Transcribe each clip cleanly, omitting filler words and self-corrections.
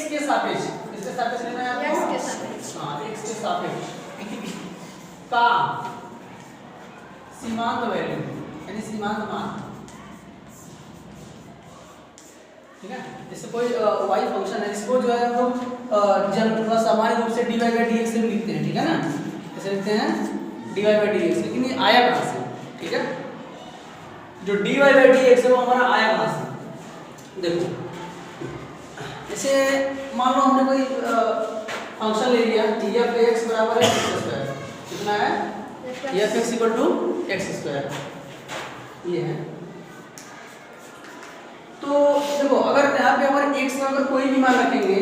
x के सापेक्ष, किसके सापेक्ष लेना है आपको? x के सापेक्ष। हाँ, x के सापेक्ष का सीमांत वैल्यू यानी सीमांत मान, ठीक है। जैसे कोई y फंक्शन है, इसको जो है हम लोग जनरल सामान्य रूप से dy by dx से भी लिखते हैं, ठीक है ना, कैसे लिखते हैं dy by dx, लेकिन ये आया कहाँ से, ठीक है, जो dy by dx है वो हमारा आया कहाँ से, देखो जैसे मान लो हमने कोई फंक्शन ले लिया f(x) बराबर है x², कितना है f(x) = x², ये है। तो देखो अगर यहाँ पे हमारे x का अगर कोई भी मान रखेंगे,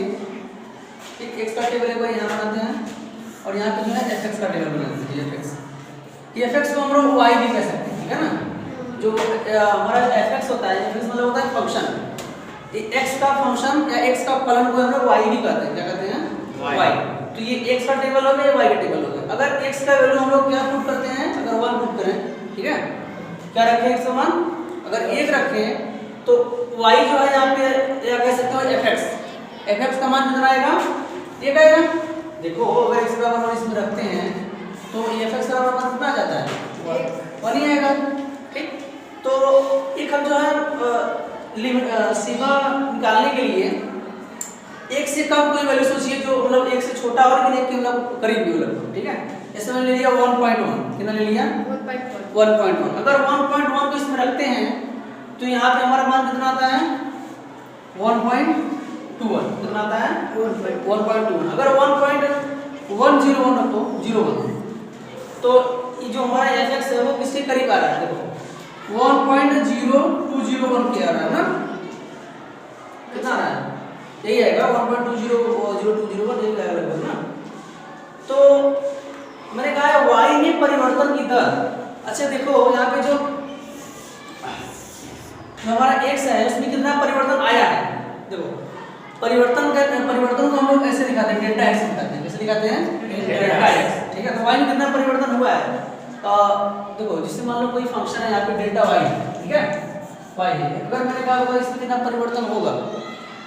एक x का टेबल एक बार यहाँ बनाते हैं और यहाँ पे जो है fx का टेबल बनाते हैं, fx को हम लोग y भी कह सकते हैं, ठीक है ना, जो हमारा fx होता है, fx मतलब होता है फंक्शन, x का फंक्शन या x का फलन को हम लोग y भी कहते हैं, क्या कहते हैं y। तो ये x का टेबल हो गया, y का टेबल हो गया। अगर x का वैल्यू हम लोग क्या पुट करते हैं, अगर 1 पुट करें, ठीक है, क्या रखें x का मान, अगर 1 रखें तो y जो है यहाँ पे या कह सकते हो fx का मान कितना आएगा, 1 आएगा। देखो अगर x का मान इसमें रखते हैं तो fx का मान कितना आ जाता है, 1 ही आएगा, ठीक। तो एक हम जो है सीमा निकालने के लिए एक से कम कोई वैल्यू सोचिए जो मतलब एक से छोटा और एक के मतलब करीब भी हो, ठीक है। इसमें ले लिया 1.1, कितना ले लिया 1.1। अगर 1.1 को इसमें रखते हैं तो यहाँ पे हमारा मान कितना आता है 1.21, कितना आता है 1.21। अगर 1.101 रखो 01 तो ये जो हमारा fx है वो किसके करीब आ रहा है, देखो 1.0201 के आ रहा है ना, कितना आ रहा है, यही आएगा 1.200201 यही आएगा लगभग ना। तो मैंने कहा है y में परिवर्तन की दर, अच्छा देखो यहाँ पे जो हमारा x है उसमें कितना परिवर्तन आया है, देखो परिवर्तन को हम लोग ऐसे दिखाते हैं, डेल्टा x दिखाते हैं, कैसे दिखाते हैं डेल्टा x, ठीक है। तो y में कितना परिवर्तन हुआ है, देखो जिससे मान लो कोई फंक्शन है यहाँ पे डेल्टा y, ठीक है, y है, अगर मैंने कहा होगा इसमें कितना परिवर्तन होगा,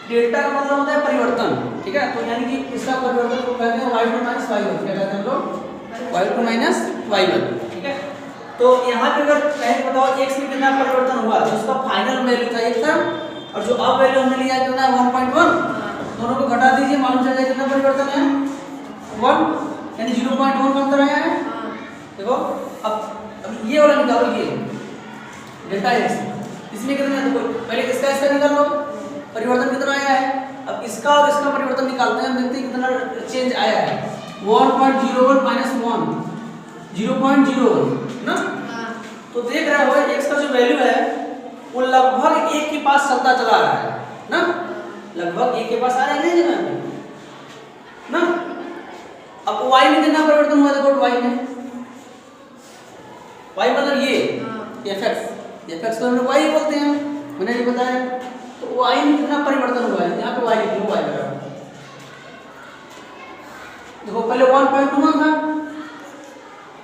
डेल्टा का मतलब होता है परिवर्तन, ठीक है। तो यानी कि इसका परिवर्तन को कहते हैं y2 - y1, क्या कहते हैं हम लोग y2 - y1, ठीक है। तो यहाँ पे अगर पहले बताओ x में कितना परिवर्तन हुआ, तो उसका फाइनल वैल्यू था 1 था और जो अब वैल्यू हमने लिया कितना है 1.1, दोनों को घटा दीजिए, मालूम चल जाएगा कितना परिवर्तन है 1, यानी 0.1 का अंतर आया है। देखो अब ये वाला निकालो, ये डेल्टा x, इसमें कितना है, देखो पहले इसका निकाल लो, परिवर्तन कितना आया है, अब इसका और इसका परिवर्तन निकालते हैं, हम देखते हैं कितना चेंज आया है 1.01 - 1 0.01 ना। तो देख रहे हो x का जो वैल्यू है वो लगभग 1 के पास चलता चला रहा है ना, लगभग 1 के पास आ रहा है ना। अब y में कितना परिवर्तन हुआ, देखो y में, y मतलब ये fx को हम लोग y बोलते हैं, मैंने ये बताया। तो y में कितना परिवर्तन हुआ है, यहाँ पे y लिख लो, y बराबर देखो पहले 1.21 था,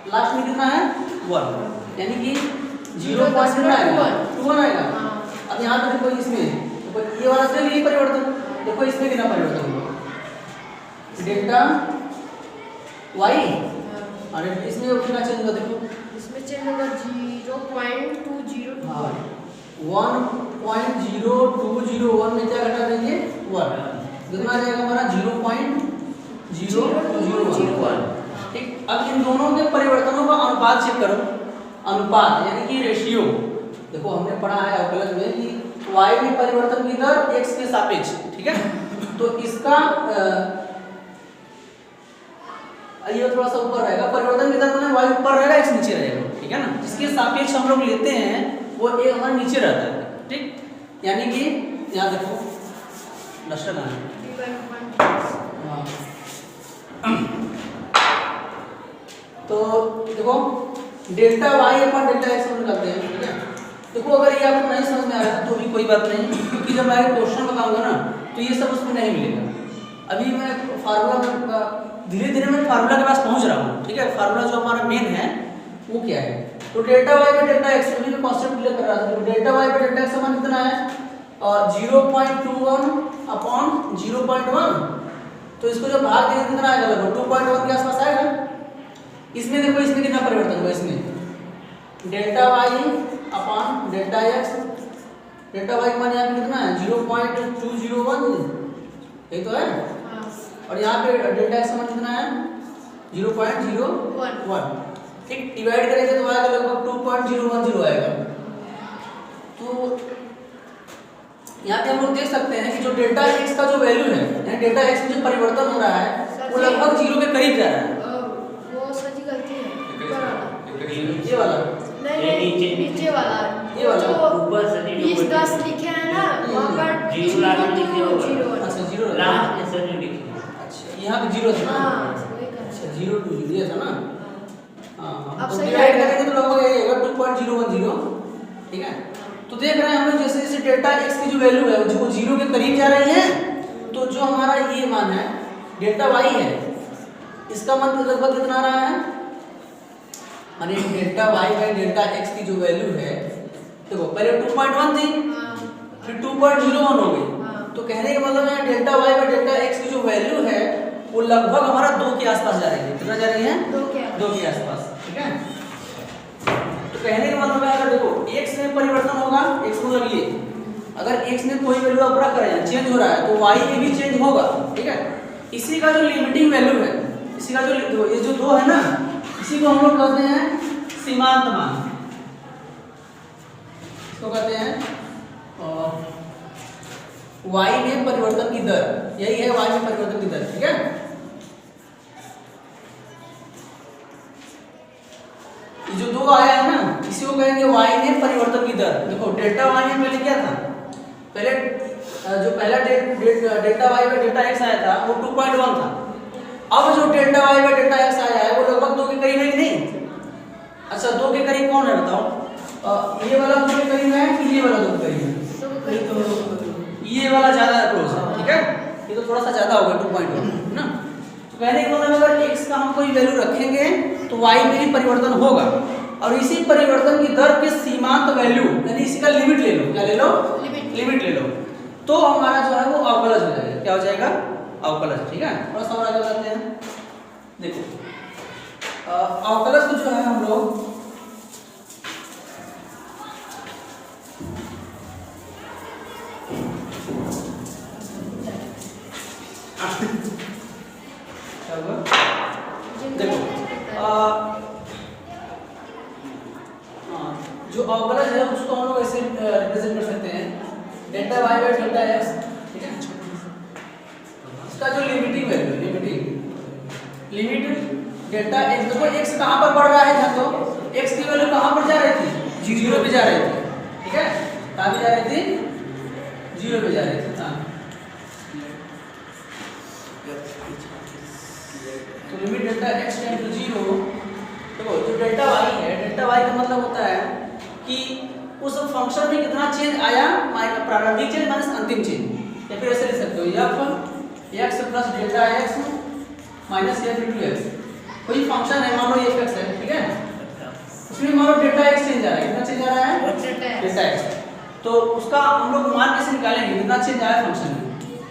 लास्ट में कितना है 1, यानी कि 0.21 आएगा। अब यहाँ पे देखो इसमें देखो ये वाला से ये परिवर्तन, देखो इसमें कितना परिवर्तन हुआ डेल्टा y, और इसमें कितना चेंज हुआ, देखो इसमें चेंज होगा 0.202, हाँ 1.0201 में क्या घटा देंगे 1, कितना आ जाएगा हमारा 0.0201, ठीक। अब इन दोनों के परिवर्तनों का अनुपात चेक करो, अनुपात यानी कि रेशियो, देखो हमने पढ़ा है अवकलन में कि y में परिवर्तन की दर x के सापेक्ष, ठीक है। तो इसका ये थोड़ा सा ऊपर रहेगा, परिवर्तन की दर में y ऊपर रहेगा x नीचे रहेगा, ठीक है ना। जिसके सापेक्ष हम लोग लेते हैं वो a हमारे नीचे रहता है, ठीक। यानी कि यहाँ देखो लक्षण है, तो देखो डेल्टा y अपन डेल्टा x हम निकालते हैं, ठीक है। देखो अगर ये आपको नहीं समझ में आ रहा है तो भी कोई बात नहीं, क्योंकि जब मैं क्वेश्चन बताऊंगा ना तो ये सब उसमें नहीं मिलेगा। अभी मैं फार्मूला धीरे धीरे मैं फार्मूला के पास पहुंच रहा हूँ, ठीक है। फार्मूला जो हमारा मेन है वो क्या है, तो डेल्टा y पे डेल्टा x भी मैं कांस्टेंट क्लियर कर रहा था। तो डेल्टा y पे डेल्टा x समान कितना है 0.21/√x 0.1, तो इसको जब भाग देंगे कितना आएगा? लगभग 2.1 के आसपास आएगा। इसमें देखो इसमें कितना परिवर्तन हुआ, इसमें delta Y upon delta X, delta Y का मान यहाँ पे कितना है 0.201, यही तो है। और यहाँ पे डेल्टा एक्स का मान कितना है 0.01, ठीक। डिवाइड करेंगे तो आएगा लगभग 2.010 आएगा। तो यहाँ पे हम लोग देख सकते हैं कि जो डेल्टा एक्स का जो वैल्यू है, यानी डेल्टा एक्स में जो परिवर्तन हो रहा है वो लगभग 0 के करीब जा रहा है। वो सच गलती है, ऊपर वाला, ये वाला नहीं नीचे वाला, ये वाला ऊपर से 20-10 लिखे हैं ना, वहाँ पर 0 अच्छा 0 लास्ट में सर लिखे। अच्छा यहाँ पे 0 था ना, अच्छा 0 2 ये था ना, हाँ। अब तो सही डिवाइड आएगा। करेंगे तो लगभग यही आएगा 2.010, ठीक है। तो देख रहे हैं हम लोग जैसे जैसे डेल्टा एक्स की जो वैल्यू है जो 0 के करीब जा रही है, तो जो हमारा ये मान है डेल्टा वाई है, इसका मान लगभग कितना आ रहा है, माने delta Y by delta X की जो वैल्यू है, देखो पहले 2.1 थी, फिर 2.01 हो गई। तो कहने का मतलब है delta Y by delta X की जो वैल्यू है वो लगभग हमारा 2 के आसपास जा रही है। कितना जा रही है? 2 के आसपास, ठीक है। तो कहने का मतलब है अगर देखो x में परिवर्तन होगा, x मतलब ये, अगर x में कोई वैल्यू आप रख रहे हैं चेंज हो रहा है तो y में भी चेंज होगा, ठीक है। इसी का जो लिमिटिंग वैल्यू है, इसी का जो ये जो 2 है ना, इसी को हम लोग कहते हैं सीमांत मान, इसको कहते हैं y में परिवर्तन की दर, यही है y में परिवर्तन की दर, ठीक है। ये जो 2 आया है ना, इसी को कहेंगे y में परिवर्तन की दर। देखो डेल्टा y में पहले क्या था, पहले जो पहला delta y by delta x आया था वो 2.1 था। अब जो delta y by delta x आया है वो लगभग 2 के करीब है कि नहीं? अच्छा 2 के करीब कौन है बताओ? ये वाला 2 के करीब है कि ये वाला 2 के करीब है? ये वाला ज्यादा क्लोज है, ठीक है। ये तो थोड़ा सा ज्यादा होगा 2.1 है ना। तो कहने का मतलब अगर x का हम कोई वैल्यू रखेंगे तो y में भी परिवर्तन होगा, और इसी परिवर्तन की दर के सीमांत वैल्यू यानी इसी का लिमिट ले लो, क्या ले लो? लिमिट ले लो, तो हमारा जो है वो अवकलज हो जाएगा। क्या हो जाएगा? अवकलज, ठीक है। थोड़ा सा और आगे बढ़ते हैं। देखो अवकलज को जो है हम लोग देखो जो अवकलज है उसको हम लोग ऐसे रिप्रेजेंट कर सकते हैं delta y by delta x, ठीक है। इसका जो limiting value limit delta x, देखो x कहां पर बढ़ रहा है जानो, x की वैल्यू कहां पर जा रही थी? 0 पे जा रही थी, ठीक है। कहां पे जा रही थी? 0 पे जा रही थी, हां। तो limit delta x tend to 0, देखो जो डेल्टा y है, डेल्टा y का मतलब होता है कि उस फंक्शन में कितना चेंज आया, प्रारंभिक चेंज माइनस अंतिम चेंज। या फिर ऐसे लिख सकते हो f x plus delta x minus f into x। कोई फंक्शन है, मान लो ये f है, ठीक है। उसमें मान लो डेल्टा x चेंज आ रहा है, कितना चेंज आ रहा है? Delta x। तो उसका हम लोग मान कैसे निकालेंगे कितना चेंज आया फंक्शन में,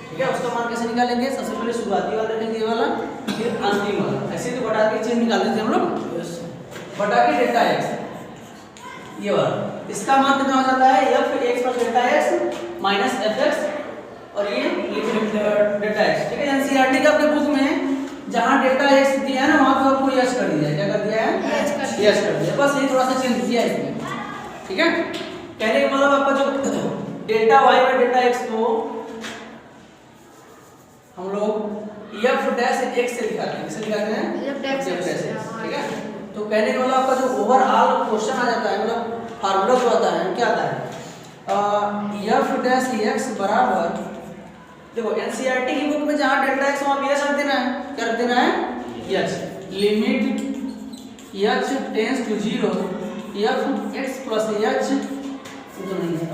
ठीक है। उसका मान कैसे निकालेंगे? सबसे पहले शुरुआती वाला रखेंगे ये वाला, फिर अंतिम वाला, ऐसे तो बटा के चेंज निकालते थे हम लोग, बटा के डेल्टा x ये वाला। इसका मान कितना हो जाता है? f x plus delta x minus fx और ये लिमिट डेल्टा x, ठीक है। एनसीईआरटी का आपके बुक में जहां डेल्टा x दिया है ना वहां पे आपको यस कर दिया है, क्या कर दिया है? यस कर दिया, बस यही थोड़ा सा चेंज किया है इसमें, ठीक है। कहने का मतलब आपका जो delta y by delta x को हम लोग f डैश x से लिखाते हैं, किसे लिखाते हैं? f डैश से, ठीक है। तो कहने का मतलब आपका जो ओवरऑल क्वेश्चन आ जाता है, मतलब फार्मूला जो आता है क्या आता है? f डैश x बराबर, देखो एनसीईआरटी की बुक में जहां डेल्टा x वहां यस रख देना है, क्या रख देना है? Yes. Limit h tends to 0 f x plus h, तो नहीं है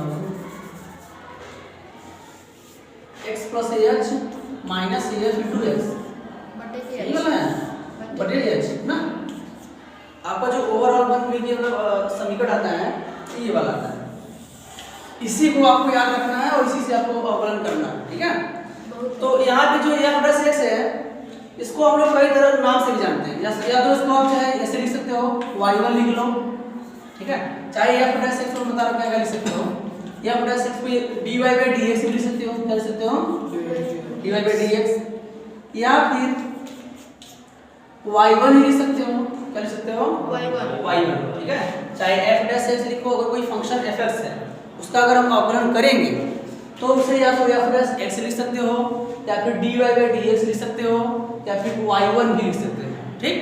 x plus h minus f into x, यही वाला है बटे h ना। आपका जो ओवरऑल बन के समीकरण आता है ये वाला आता है, इसी को आपको याद रखना है और इसी से आपको अवकलन करना है, ठीक है। बहुत तो यहाँ पे जो f डैश x है इसको हम लोग कई तरह नाम से भी जानते हैं, या तो इसको आप चाहे ऐसे लिख सकते हो y1 लिख लो, ठीक है, चाहे f डैश x को बता रहा क्या लिख सकते हो, f डैश x पे dy by dx भी लिख सकते हो, क्या लिख सकते हो dy by dx, या फिर y1 ही लिख सकते हो, क्या लिख सकते हो y1, ठीक है, चाहे f डैश x लिखो, अगर कोई फंक्शन fx है उसका अगर हम अवकलन करेंगे तो उसे या तो f डैश x लिख सकते हो, या फिर dy by dx लिख सकते हो, या फिर y1 भी लिख सकते हो, ठीक,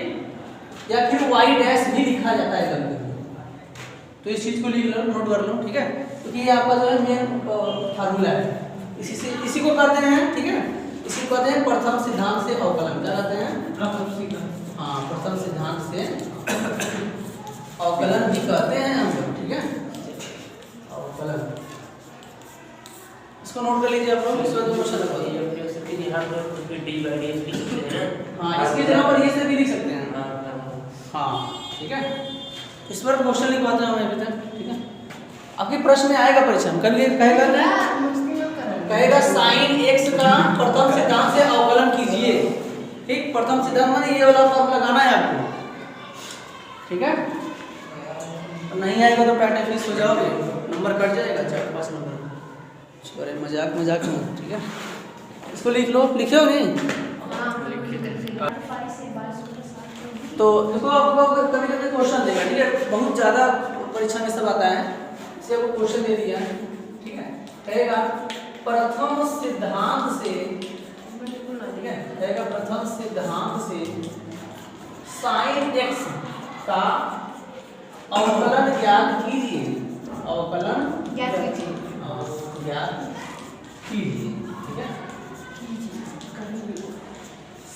या फिर y डैश भी लिखा जाता है कभी, तो इस चीज को लिख लो, नोट कर लो, ठीक है, क्योंकि ये आपका जो है मेन फार्मूला है, इसी को कहते हैं, ठीक है, इसी को कहते हैं प्रथम सिद्धांत से अवकलन, क्या कहते हैं, हाँ प्रथम सिद्धांत से अवकलन भी कहते हैं हम लोग, ठीक है, अवकलन, इसको नोट कर लीजिए आप लोग, इसमें क्वेश्चन रखो, हाँ इसकी जगह पर ये से भी लिख सकते हैं, हाँ ठीक है, इस पर क्वेश्चन लिखवाते हैं हमें तक, ठीक है, आपके प्रश्न में आएगा परीक्षा में, कभी कहेगा साइन x का प्रथम सिद्धांत से अवकलन कीजिए, ठीक, प्रथम सिद्धांत माने ये वाला फॉर्मूला लगाना है आपको, ठीक है, नहीं आएगा तो प्रैक्टिस हो जाओगे, नंबर कट जाएगा 4-5 नंबर, छोड़े मजाक में, ठीक है, इसको लिख लो, लिखे हो नहीं, तो देखो आपको कभी कभी क्वेश्चन देगा, ठीक है, बहुत ज़्यादा परीक्षा में सब आता है, इसे आपको क्वेश्चन दे दिया, ठीक है, कहेगा प्रथम सिद्धांत से, ठीक है, कहेगा प्रथम सिद्धांत से साइन x का अवकलन ज्ञात कीजिए, अवकलन ज्ञात कीजिए, ठीक है,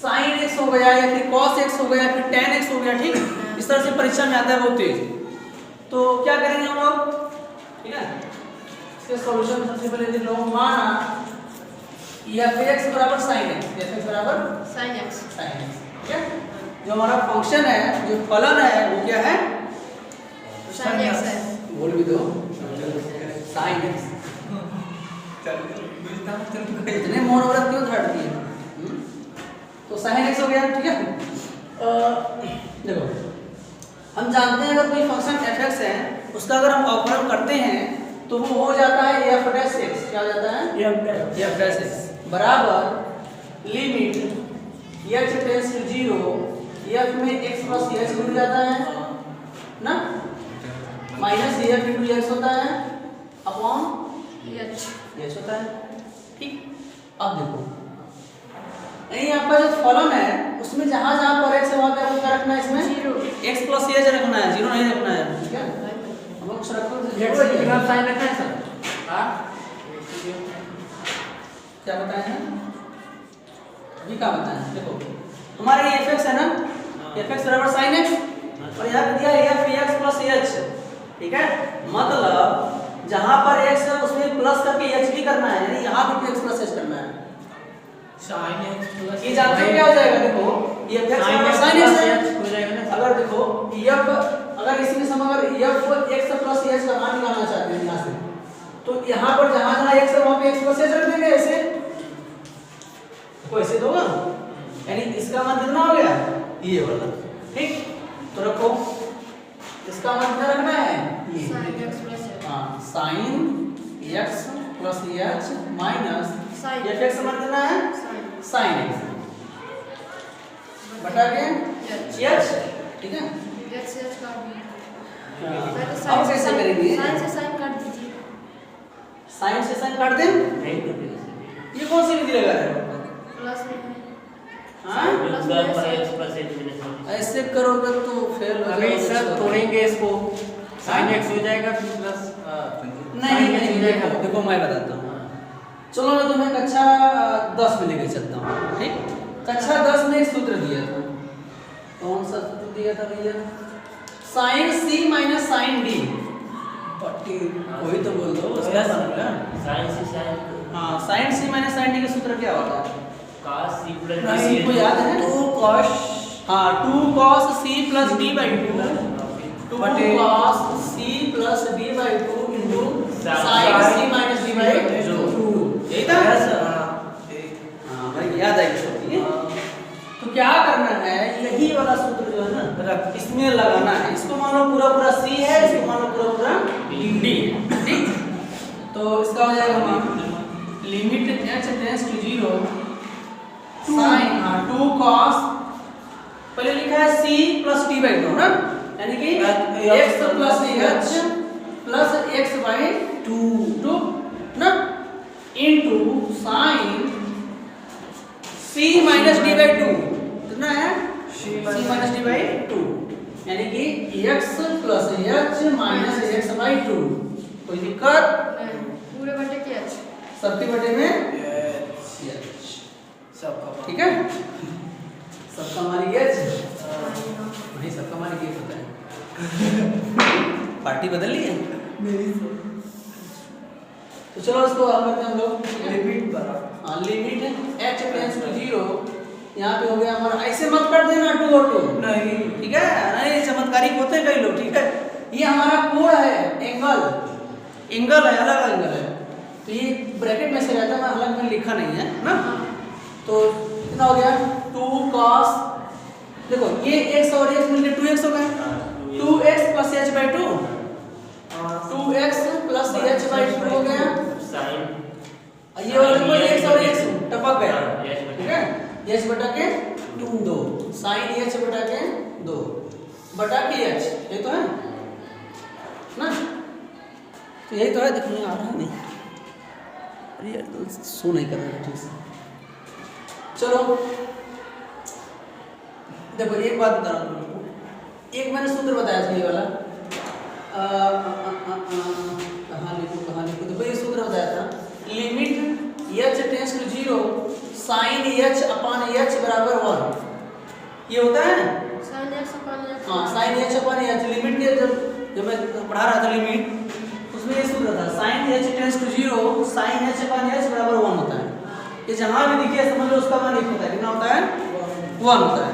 साइन x हो गया या फिर cos x हो गया या फिर tan x हो गया, ठीक, इस तरह से परीक्षा में आता है बहुत तेज, तो क्या करेंगे हम लोग, ठीक है, इसके सॉल्यूशन सबसे पहले लिख लो, माना f(x) बराबर sin x, f(x) बराबर sin x, ठीक है, जो हमारा फंक्शन है, जो फलन है वो क्या है, sin x है, बोल भी दो sin x, इतने मोनोव्रत क्यों धड़ती है, तो sin x हो गया, ठीक है, देखो हम जानते हैं अगर कोई फंक्शन f(x) है उसका अगर हम अवकलन करते हैं तो वो हो जाता है f डैश x, क्या हो जाता है f डैश x बराबर limit h tends to 0, f में x प्लस h जुड़ जाता है ना, माइनस f इंटू x होता है अपॉन h होता है, ठीक, अब देखो नहीं आपका जो फलन है उसमें जहां जहां पर x है वहां पे आपको क्या रखना है, इसमें x प्लस h रखना है, 0 नहीं रखना है, ठीक है, हम लोग कुछ रखो z साइन रखना है सर, हां क्या बताया है अभी, क्या बताया, देखो हमारे ये fx है ना, fx बराबर sin x और यहां पे दिया है f(x) प्लस h, ठीक है, मतलब जहां पर x है उसमें प्लस करके h भी करना है, यानी यहां भी x प्लस h करना है, sin x प्लस, ये जानते हो क्या हो जाएगा, देखो ये f(x) बराबर sin x हो जाएगा ना, अगर देखो f अगर इसी में सम अगर f(x) प्लस h का मान निकालना चाहते हैं यहां से, तो यहां पर जहां जहां x है वहां पे x प्लस h रख देंगे, ऐसे को ऐसे दोगा, यानी इसका मान कितना हो गया, ये वाला, ठीक, तो रखो इसका मान कितना रखना है, ये sin x प्लस h, हां sin x plus h minus f(x) मान कितना है sin x बटा के h, ठीक है, h का भी, अब कैसे करेंगे, sin से sin काट दीजिए, sin से sin काट दें, नहीं कटेगा, ये कौन सी विधि लगा रहे हो, प्लस में, हां ऐसे करोगे तो फेल हो जाएगा, अभी सर तोड़ेंगे इसको, sin x हो जाएगा फिर प्लस, नहीं देखो मैं बताता हूँ, चलो मैं तुम्हें कक्षा 10 में लेके चलता हूँ, ठीक, कक्षा 10 में एक सूत्र दिया था, कौन सा सूत्र दिया था भैया, sin c minus sin d, वही तो बोल दो उसका फॉर्मूला, sin c sin, हाँ sin c minus sin d का सूत्र क्या होता है, cos c प्लस d, इसको याद है 2 cos, हाँ 2 cos c plus d by 2, 2 cos c plus d by 2 into sin c minus d by 2, यही था, वाला सूत्र जो है ना इसमें लगाना है। इसको मान लो पूरा पूरा C है, इसको मान लो पूरा पूरा D है, ठीक। तो इसका हो जाएगा हमारा limit h tends to 0 sin 2 cos, पहले लिखा है C प्लस t बाई 2 ना, यानी कि x plus h plus x by 2 ना into sin C minus D by 2 कितना है C माइनस डी बाई 2, यानी कि x plus h minus x by 2। कोई दिक्कत पूरे बटे के h सबके बटे में h, सबका ठीक है। सबका हमारी h नहीं, सबका हमारी h होता है। पार्टी बदल ली है मेरी तो चलो इसको हल करते हैं हम लोग। लिमिट बना लिमिट h टेंड्स टू 0, यहाँ पे हो गया हमारा, ऐसे मत कर देना 2 और 2 नहीं, ठीक है, नहीं चमत्कारिक होते हैं कई लोग, ठीक है। ये हमारा कोण है, एंगल है, अलग एंगल है, तो ये ब्रैकेट में से रहता है, मैं अलग में लिखा नहीं है ना। तो कितना हो गया 2 cos, देखो ये x और x मिलकर 2x हो गया, 2x plus h by 2, 2x plus h by 2 हो गया, ये वाला देखो x और x टपक गया, ठीक है, h बटा के 2 sin h बटा के 2 बटा के h, ये तो है ना, तो यही तो है। देखो नहीं आ रहा नहीं, अरे यार सो नहीं कर रहा ठीक से। चलो देखो एक बात बता रहा हूँ, एक मैंने सूत्र बताया था ये वाला, कहाँ लिखो, देखो ये सूत्र बताया था, limit h tends to 0 sin h upon h बराबर 1, ये होता है sin x अपॉन h। हाँ sin h upon h, limit के जब मैं पढ़ा रहा था लिमिट, उसमें ये सूत्र था sin h tends to 0 sin h upon h बराबर 1 होता है। ये जहाँ भी दिखे समझ लो उसका मान 1 होता है, कितना होता है 1 होता है।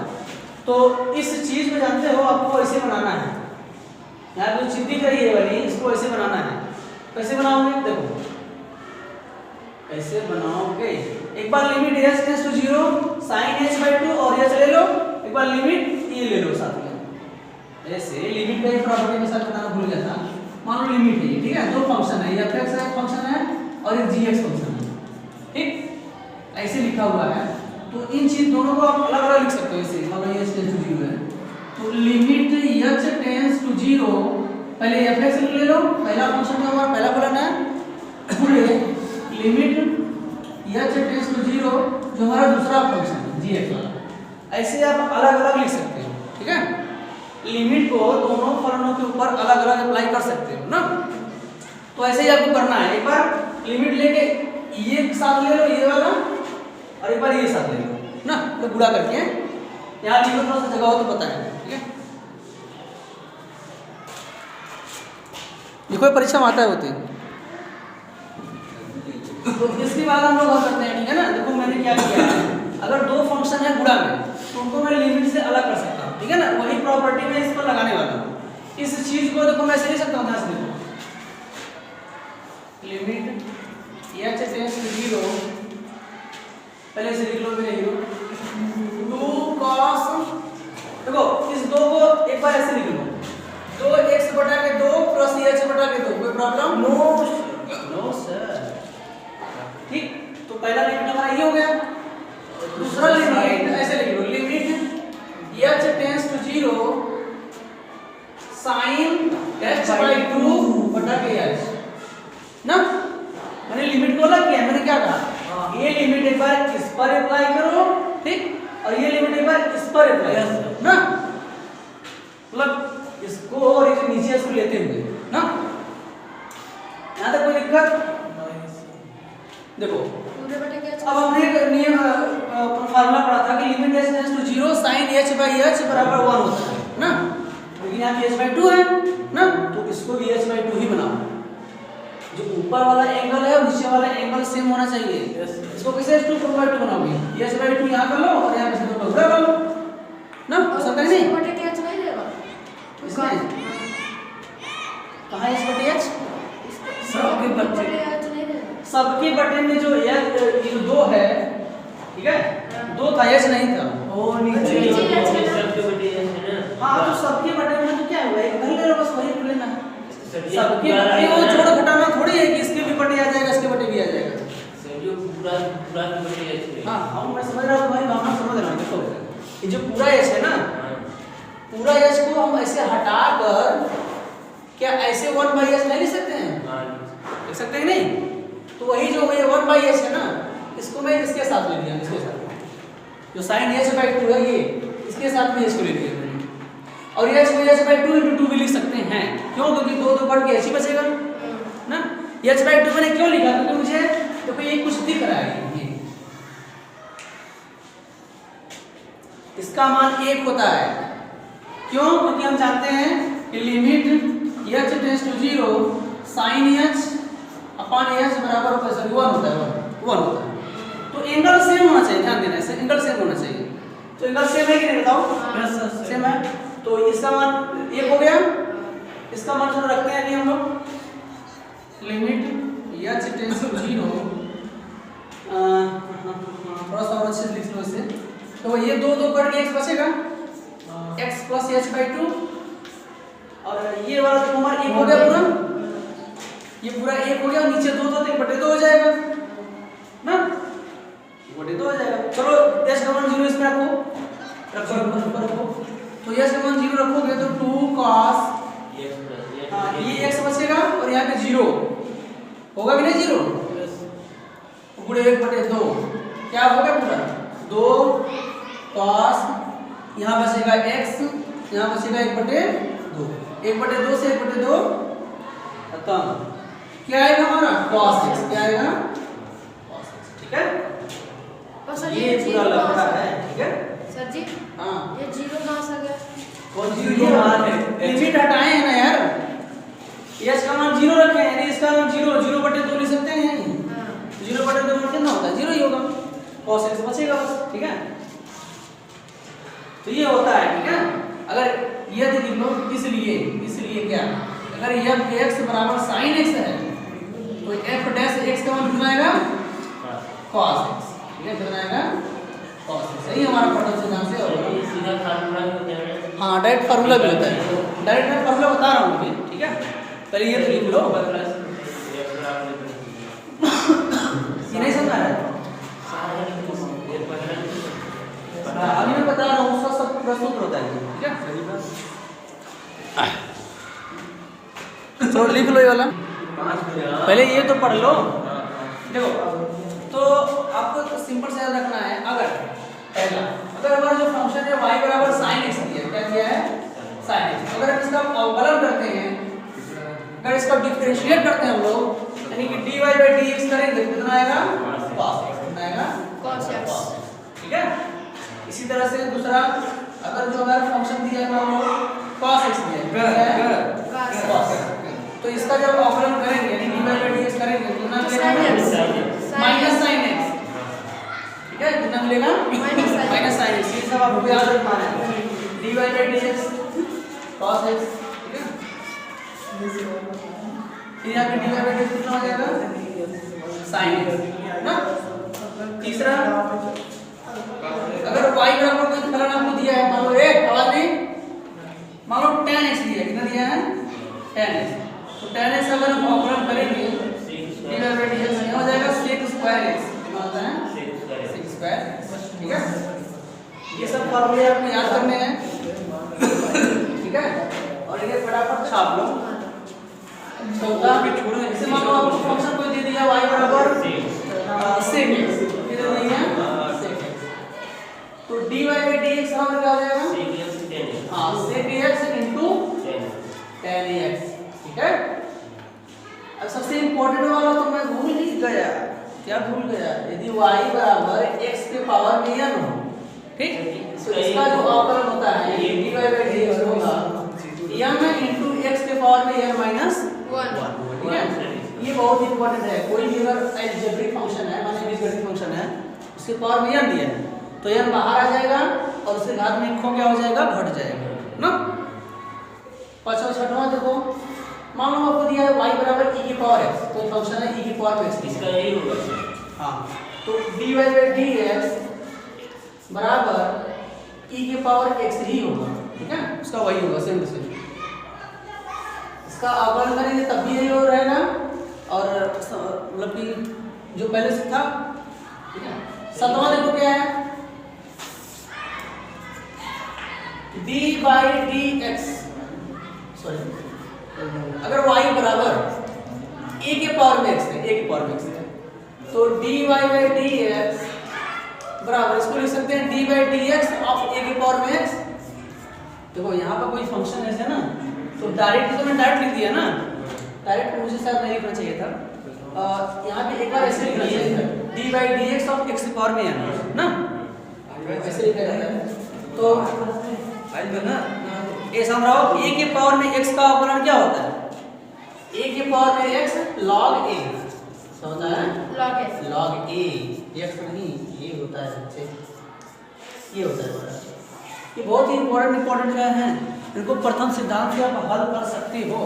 तो इस चीज में जानते हो आपको ऐसे बनाना है, यहाँ जो चिट्ठी करी है वाली इसको ऐसे बनाना है। कैसे बनाओगे, देखो कैसे बनाओगे, एक बार limit h tends to 0 sin h by 2 और h ले लो, एक बार लिमिट ये ले लो साथ में, ऐसे लिमिट का एक प्रॉपर्टी के साथ बताना भूल गया था। मान लो लिमिट है, ठीक है, दो फंक्शन है, ये f(x) एक फंक्शन है और एक g(x) फंक्शन है, ठीक, ऐसे लिखा हुआ है। तो इन चीज दोनों को आप अलग अलग लिख सकते हो ऐसे, मतलब ये h टेंड्स टू 0 है, तो लिमिट h टेंड्स टू 0, पहले f(x) ले लो, पहला फंक्शन का हमारा पहला फलन है, फिर लिमिट h टेंड्स टू 0 जो हमारा दूसरा फंक्शन है g(x) वाला, ऐसे आप अलग अलग लिख सकते हो, ठीक है। लिमिट को दोनों फलनों के ऊपर अलग अलग अप्लाई कर सकते हो ना। तो ऐसे ही आपको करना है, एक बार लिमिट लेके ये साथ ले लो ये वाला, और एक बार ये साथ ले लो ना, तो गुणा करके यहाँ लिखो, थोड़ा सा जगह हो तो बताएं, ठीक है। देखो परीक्षा में आता है होते, तो इसके बाद हम लोग हल करते हैं, ठीक है ना। देखो मैंने क्या किया है, अगर दो फंक्शन है गुणा में तो उनको मैं लिमिट से अलग कर सकता हूँ, ठीक है ना, वही प्रॉपर्टी में इस पर लगाने वाला हूँ। इस चीज को देखो मैं ऐसे लिख सकता हूँ, ध्यान से देखो, लिमिट h टेंड्स टू 0, पहले से लिख लो, मेरे हीरो 2 cos, देखो इस दो को एक बार ऐसे लिख लो, 2x बटा के 2 प्लस h बटा के 2, कोई प्रॉब्लम नो सर, ठीक। तो पहला लिमिट हमारा ये हो गया, दूसरा लिमिट ऐसे लिख लो, limit h tends to 0 sin h by 2 बटा के h ना। मैंने लिमिट को अलग किया, मैंने क्या कहा, ये लिमिट एक बार इस पर अप्लाई करो, ठीक, और ये लिमिट एक बार इस पर अप्लाई करो ना, मतलब इसको और इसे नीचे इसको लेते हुए ना। यहाँ तक कोई दिक्कत, देखो पूरे बटे के h। अब हमने एक नियम फार्मूला पढ़ा था कि limit h tends to 0 sin h by h बराबर 1 होता है ना, लेकिन यहाँ पे h बाई 2 है ना, तो इसको भी h बाई 2 ही बनाओ। जो ऊपर वाला एंगल है और नीचे वाला एंगल सेम होना चाहिए, इसको कैसे h2/2 बनाओगे, h बाई 2 यहाँ कर लो और यहाँ पे से दो गुणा कर लो ना, सब कहीं नहीं बटे के h नहीं देगा इसमें, कहाँ h बटे h, सबके बटे बटे h नहीं देगा, सबके बटे में जो ये जो 2 है, ठीक है, 2 था h नहीं था, ओ नीचे नीचे h है ना। सबके बटे वो जोड़ घटाना थोड़ी है कि इसके भी बटे आ जाएगा इसके बटे भी आ जाएगा। हाँ हम मैं समझ रहा हूँ, तुम्हारी भावना समझ रहा हूँ। देखो ये जो पूरा एच है ना, पूरा एच को हम ऐसे हटाकर क्या ऐसे 1/h नहीं लिख सकते हैं? लिख सकते हैं नहीं? तो वही जो ये 1/h है ना, इसको मैं इसके साथ ले लिया, इसके साथ जो sin h/2 है ये इसके साथ में इसको ले लिया मैंने, और ये h/2 × 2 भी लिख सकते हैं। क्यों? क्योंकि दो बढ़ के h ही बचेगा ना। h/2 मैंने क्यों लिखा? क्योंकि मुझे देखो ये कुछ दिख रहा है, ये इसका मान 1 होता है। क्यों? क्योंकि हम जानते हैं कि limit h tends to 0 sin h upon h बराबर 1 होता है, 1 होता है। तो एंगल सेम होना चाहिए, ध्यान देना, ऐसे एंगल सेम होना चाहिए। तो एंगल सेम है कि नहीं बताओ? सेम है। तो इसका मान 1 हो गया, इसका मान जो रखते हैं अभी हम लोग लिमिट h टेंड्स टू 0 थोड़ा सा और अच्छे से लिख लो इसे। तो ये दो कट के x बचेगा, x प्लस h/2, और ये वाला तो हमारा 1 हो गया पूरा, ये पूरा 1 हो गया, और नीचे 2 तो 1/2 हो जाएगा ना, 1/2 हो जाएगा। चलो h का मान 0 इसमें रखो। तो h का मान 0 रखोगे तो 2 cos ये x बचेगा, और यहाँ पे 0 होगा कि नहीं? 0 गुणे 1/2 क्या होगा पूरा 2 cos, यहाँ बचेगा x, यहाँ बचेगा 1/2, 1/2 से 1/2 खत्म। क्या आएगा हमारा? cos x। क्या आएगा? cos x। ठीक है, ये पूरा लफड़ा है। ठीक है सर जी, हाँ ये 0 कहाँ से आ गया? वो 0 मान है, लिमिट हटाए हैं ना यार, h का मान 0 रखे हैं, यानी इसका मान 0/2 लिख सकते हैं। 0/2 मान कितना होता है? 0 ही होगा, cos x बचेगा बस। ठीक है, तो ये होता है। ठीक है, अगर ये देख लो, इसलिए क्या, अगर f x बराबर sin x है तो f डैश x का मान कितना आएगा? cos x। ठीक है, कितना आएगा? cos x। सही हमारा पढ़ना से ध्यान से होगा। सीधा फार्मूला भी होता है। हाँ डायरेक्ट फार्मूला भी होता है, डायरेक्ट मैं फार्मूला बता रहा हूँ अभी। ठीक है, पहले ये तो लिख लो, ये नहीं समझ आ रहा है? अभी मैं बता रहा हूँ, उसका सब प्रस्तुत होता है। ठीक है, चलो लिख लो ये वाला, पहले ये तो पढ़ लो। देखो तो आपको सिंपल से याद रखना है, अगर पहला अगर हमारा जो फंक्शन है y बराबर sin x दिया है, क्या दिया है? sin x। अगर हम इसका अवकलन करते हैं, अगर इसका डिफरेंशिएट करते हैं हम लोग, यानी कि dy/dx करेंगे तो कितना आएगा? cos x। कितना आएगा? cos x। ठीक है, इसी तरह से दूसरा, अगर जो हमारा फंक्शन दिया है मान लो cos x दिया है, cos x, तो इसका जब अवकलन करेंगे यानी dy/dx करेंगे तो कितना मिलेगा? Minus sin x। ठीक है, कितना मिलेगा? Minus sin x। ये सब आपको याद रखना है, dy/dx cos x। ठीक है, फिर यहाँ पे dy/dx कितना हो जाएगा? sin x ना। तीसरा, अगर y बराबर कोई फलन आपको दिया है, मान लो आवाज नहीं, मान लो tan x दिया है, कितना दिया है? tan x। तो tan x अगर हम अवकलन करेंगे dy/dx हो जाएगा sec स्क्वायर x। कितना होता है? sec square. ठीक है, ये सब फॉर्मूले आपको याद करने हैं। ठीक है, और इन्हें फटाफट छाप लो। चौथा, इसे मान लो आपको फंक्शन कोई दे दिया y बराबर sec x, कितना दिया है? sec x। तो dy/dx हमारा क्या हो जाएगा? हाँ sec x into tan x। ठीक है, अब सबसे इम्पोर्टेंट वाला तो मैं भूल ही गया। क्या भूल गया? यदि y बराबर x के पावर में n हो, ठीक, तो इसका जो अवकलन होता है ये dy/dx होगा n into x के पावर में n minus 1। ठीक है, ये बहुत इंपॉर्टेंट है। कोई भी अगर अलजेब्रिक फंक्शन है, माने बीजगणित फंक्शन है, उसके पावर में n दिया है तो n बाहर आ जाएगा और उसके घात में खो क्या हो जाएगा? घट जाएगा ना। पांचवा छठवां देखो, मान लो आपको दिया है y बराबर e की पावर x, तो फंक्शन है e की पावर x, इसका यही होगा। हाँ, तो dy/dx बराबर e की पावर x ही होगा। ठीक है, उसका वही होगा, सेम टू सेम। इसका अवकलन करेंगे तब भी यही हो रहेगा और मतलब कि जो पहले से था, ठीक है। सातवां देखो क्या है, D by D x, sorry अगर y बराबर a के पावर में x है, a के पावर में x है, तो dy बाई डी एक्स बराबर इसको लिख सकते हैं D by D x of a के पावर में x। देखो यहाँ पर कोई फंक्शन ऐसे ना, तो डायरेक्ट तो मैंने डायरेक्ट लिख दिया ना, डायरेक्ट मुझे शायद नहीं लिखना चाहिए था, यहाँ पे एक बार ऐसे लिखना चाहिए था D by D x of x की पावर में n ना, ऐसे लिखा जाता है। तो ना ये समझ रहो a के पावर में x का अवकलन क्या होता है, a के पावर में x log a, समझ आया, log s log a, x नहीं ये होता है बच्चे, ये होता है बड़ा, ये बहुत ही इंपॉर्टेंट जो है, इनको प्रथम सिद्धांत से आप हल कर सकते हो,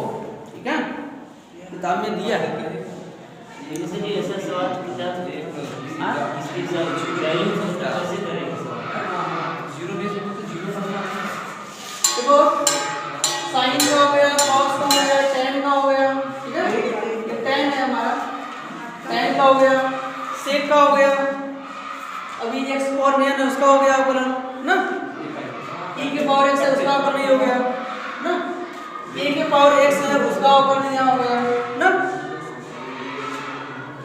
ठीक है, किताब में दिया है। जैसे कि ऐसा सवाल किताब में हाँ? इसकी वैल्यू कैसे करेंगे सवाल? जीरो बेस हो तो जीरो समझना। देखो साइन का हो गया, कॉस का हो गया, tan का हो गया, ठीक है, ये tan है हमारा, tan का हो गया, sec का हो गया, अभी x पावर में है उसका हो गया अवकलन ना, e के पावर x है उसका अवकलन हो गया ना, a के पावर x है उसका अवकलन यहाँ हो गया ना।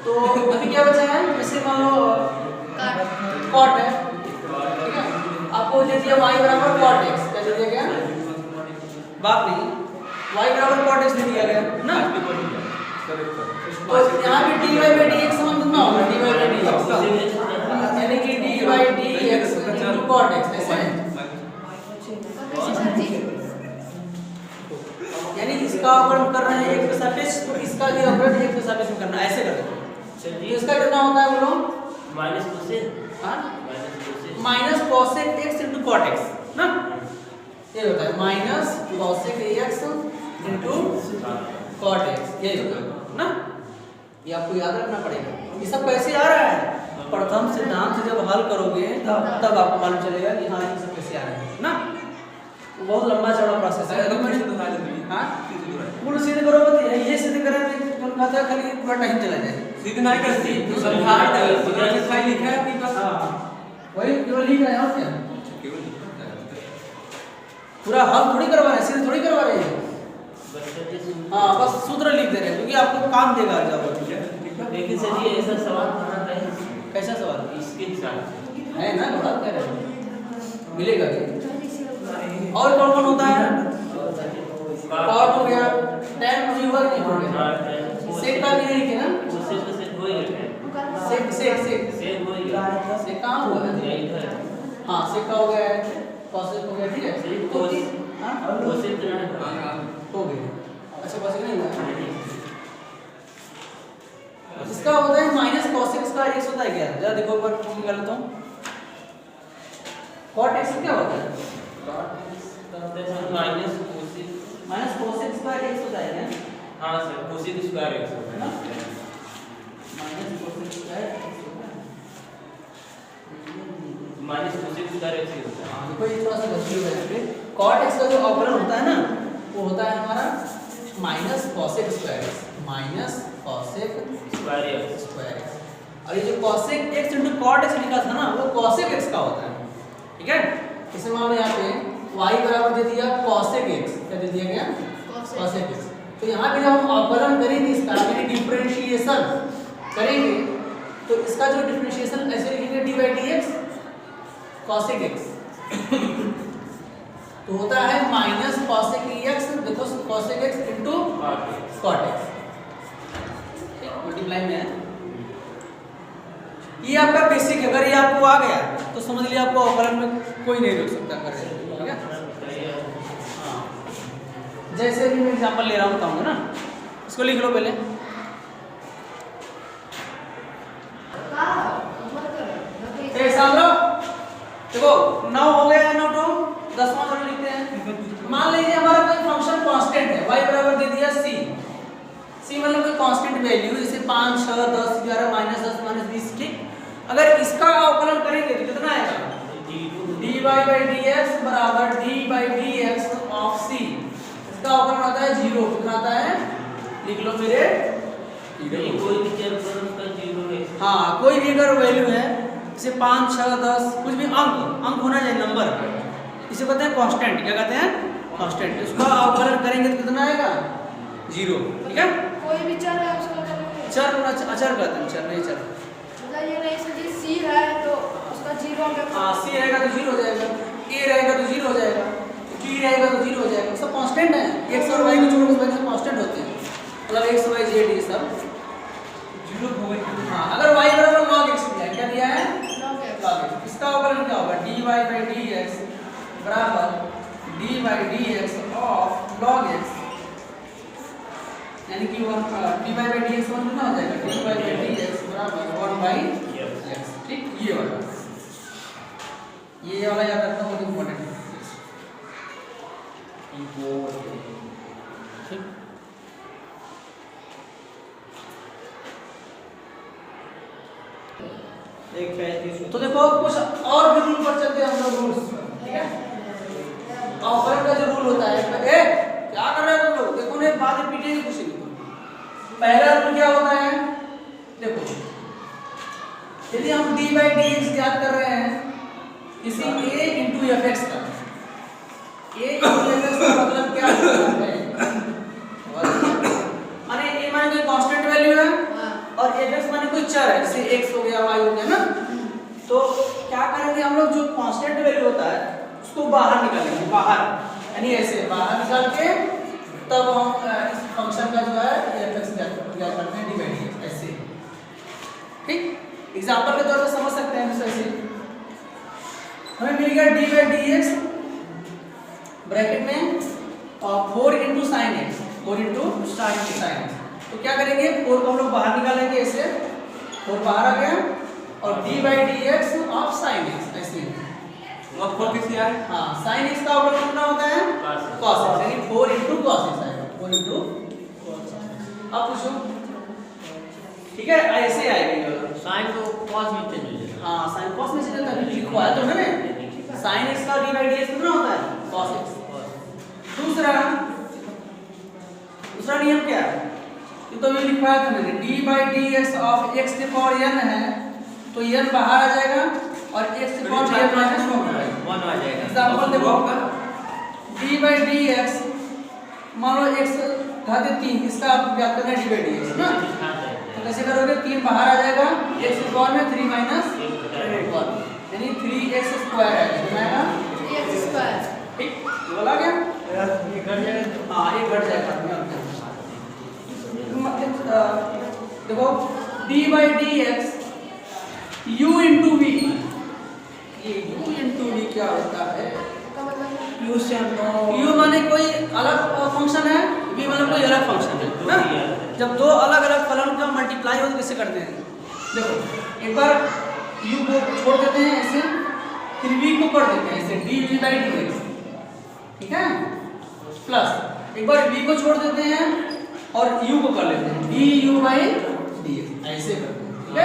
तो अभी क्या बचा है, जैसे मान लो cot है, ठीक है, आपको दे दिया y बराबर cot x, क्या दे दिया गया, बात नहीं, y बराबर cot x दे दिया गया ना, तो यहाँ पे dy बाई dx समान कितना होगा, dy बाई dx यानी कि dy by dx into cot x, ऐसा है, यानी इसका अवकलन कर रहे हैं एक के सापेक्ष, तो इसका भी अवकलन एक के सापेक्ष में करना है, ऐसे करते हैं। तो इसका कितना होता है बोलो, minus cosec minus cosec x into cot x ना, ये होता है minus cosec x into cot x, ये होता है ना, ये आपको याद रखना पड़ेगा। ये सब कैसे आ रहा है, प्रथम सिद्धांत से जब हल करोगे तब आपको मालूम चलेगा कि हाँ ये सब कैसे आ रहा है ना, बहुत लंबा चौड़ा प्रोसेस है। हाँ पूर्ण सिद्ध करो मत, ये सिद्ध करने में जो कहता है खाली पूरा टाइम चला जाए, सीधे नहीं करती तो समझा दे, पूरा लिखा है अपनी पास। हाँ वही केवल लिख रहे हैं और क्या, पूरा हल थोड़ी करवा रहे हैं, सिद्ध थोड़ी करवा रहे हैं, हाँ बस सूत्र लिख दे रहे हैं क्योंकि आपको काम देगा जब। लेकिन सर ये ऐसा सवाल बनाता है कैसा सवाल इसके हिसाब से है ना, थोड़ा कह रहे हैं मिलेगा कि और कौन कौन होता है, कॉट हो गया, tan रिवर नहीं हो गया, सेक का भी नहीं लिखे ना, कोसेक तो सेक हो ही गया, सेक सेक सेक सेक हो ही गया, सेक कहाँ हुआ है, यही तो है हाँ सेक का हो गया है, कॉसेक हो गया, ठीक है, सेक तो कोस हाँ कोसेक तो नहीं हो गया, अच्छा कॉसेक नहीं हुआ, इसका होता है माइनस कॉसेक, इसका x होता है क्या, जरा देखो ऊपर निकाल लेता हूँ, कॉट x क्या होता है, minus cosec, minus cosec square x होता है क्या, हाँ सर कोसेक स्क्वायर x है ना, माइनस कॉसेक स्क्वायर x होता है, माइनस कोसेक स्क्वायर x ही होता है। देखो ये थोड़ा सा गलती हो गई है, कॉट x का जो अवकलन होता है ना वो होता है हमारा minus cosec square x, minus cosec square x, और ये जो cosec x into cot x लिखा था ना वो cosec x का होता है, ठीक है। इसे मान लो यहाँ पे y बराबर दे दिया cosec x, क्या दे दिया गया cosec x, तो यहाँ पे जब हम अवकलन करेंगे इसका यानी डिफरेंशिएशन करेंगे तो इसका जो डिफरेंशिएशन ऐसे लिखेंगे d by dx cosec x, तो होता है माइनस cosec x, देखो cosec x into cot x, multiply में है। ये आपका बेसिक है, अगर ये आपको आ गया तो समझ लिया आपको अवकलन में कोई नहीं रोक सकता कर रहे, ठीक है। हाँ जैसे भी मैं एग्जांपल ले रहा हूँ बताऊंगा ना, इसको लिख लो पहले, लो देखो 9 हो गया, 9 to 10वां चलो लिखते हैं। मान लीजिए हमारा कोई फंक्शन कांस्टेंट है, y बराबर दे दिया c मतलब कोई कांस्टेंट वैल्यू, जैसे 5 6 10 11 -10 -20, ठीक। अगर इसका अवकलन करेंगे तो कितना आएगा, dy by dx बराबर d by dx of c, इसका अवकलन आता है 0, कितना आता है लिख लो मेरे यानी कोई भी चर पर उसका 0 है। हाँ कोई भी अगर वैल्यू है जैसे 5 6 10 कुछ भी अंक होना चाहिए नंबर, इसे कहते हैं कांस्टेंट। क्या कहते हैं? कांस्टेंट। उसका अवकलन करेंगे तो कितना आएगा? 0। ठीक है, कोई भी चर है उसका मतलब चर अचर कहते हैं, चर नहीं चर। मतलब ये नहीं समझिए सी है तो उसका 0 में हाँ सी रहेगा तो 0 हो जाएगा, ए रहेगा तो 0 हो जाएगा, टी रहेगा तो 0 हो जाएगा, सब कांस्टेंट है। एक्स और वाई को छोड़ के सब कांस्टेंट होते हैं, मतलब एक्स वाई जेड ये सब 0 हो गई। हाँ अगर y बराबर log x दिया है, क्या दिया है? log x। log x। इसका अवकलन क्या होगा? dy by dx बराबर dy by dx of log x, यानी कि dy by dx 1 कितना हो जाएगा? dy by dx बराबर 1 by x। ठीक, ये वाला याद रखना बहुत इंपॉर्टेंट है। ठीक, तो देखो कुछ और भी रूल पर चलते हैं हम लोग रूल्स। ठीक है, अवकलन का जो रूल होता है, ए क्या कर रहे हो तुम लोग? देखो ना बात रिपीटेड कुछ नहीं। पहला रूल क्या होता है? देखो यदि हम dy by dx ज्ञात कर रहे हैं किसी a into fx का, a into fx का मतलब क्या होता है? माने a माने कोई कांस्टेंट वैल्यू है और fx माने कोई चर है, जैसे x हो गया y हो गया ना। तो क्या करेंगे हम लोग, जो कांस्टेंट वैल्यू होता है उसको बाहर निकालेंगे, बाहर यानी ऐसे बाहर निकाल के तब हम इस फंक्शन का जो है fx ज्ञात करते हैं dy by dx ऐसे। ठीक, एग्जांपल के तौर पे समझ सकते हैं ऐसे। हमें मिल गया dy by dx ब्रैकेट में 4 into sin x, 4 into sin x। तो क्या करेंगे, 4 को हम लोग बाहर निकालेंगे ऐसे, 4 बाहर आ गया और dy by dx of sin x ऐसे। अब 4 किसी आए? हाँ sin x का अवकलन कितना होता है? cos x, यानी 4 into cos x आएगा, 4 into cos x। अब पूछो, ठीक है ऐसे आएगी साइन तो cos में चेंज हो जाएगा। हाँ sin cos में से तभी लिखो है तो मैंने sin x का dy by dx कितना होता है? cos x। दूसरा नियम क्या है? ये तो ये लिखवाया था मैंने, dy by dx of x की पावर n है तो n बाहर आ जाएगा और x की पावर n माइनस 1 आ जाएगा। एग्जांपल देखो, dy by dx मान लो x घात 3, इसका आप ज्ञात करना है dy by dx ना। तो कैसे करोगे? 3 बाहर आ जाएगा, x की पावर में 3 माइनस 1 यानी 3x स्क्वायर है, कितना आएगा? 3x square. ठीक, ये वाला क्या? ये कर जाएगा। हाँ ये घट जाएगा। देखो dy by dx u into v, ये u into v क्या होता है? का मतलब u से u माने कोई अलग फंक्शन है, v मतलब कोई अलग फंक्शन है ना। जब दो अलग अलग फलन का मल्टीप्लाई हो तो कैसे करते हैं? देखो एक बार u को छोड़ देते हैं ऐसे, फिर v को कर देते हैं ऐसे dv by dx। ठीक है, प्लस एक बार v को छोड़ देते हैं और u को कर लेते हैं du by dx ऐसे करते हैं। ठीक है,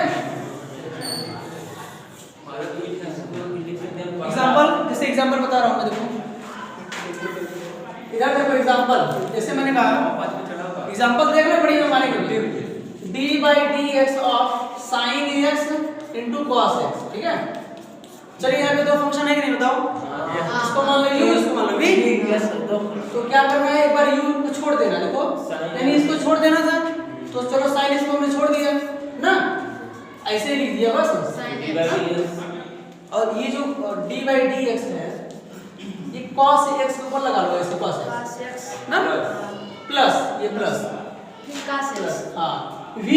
एग्जांपल जैसे एग्जांपल बता रहा हूं मैं, देखो इधर देखो एग्जांपल, जैसे मैंने कहा एग्जांपल देख लो, बड़ी हमारे dy by dx of sin x into cos x। ठीक है, चलिए यहाँ पे दो फंक्शन है कि नहीं बताओ? इसको मान लो u, इसको मान लो v। तो क्या करना है, एक बार u को छोड़ देना, देखो यानी इसको छोड़ देना था तो चलो sin x को हमने छोड़ दिया ना, ऐसे लिख दिया बस। sin x और ये जो dy by dx है ये cos x के ऊपर लगा लो ऐसे, cos x cos x ना, प्लस ये प्लस फिर cos x। हाँ v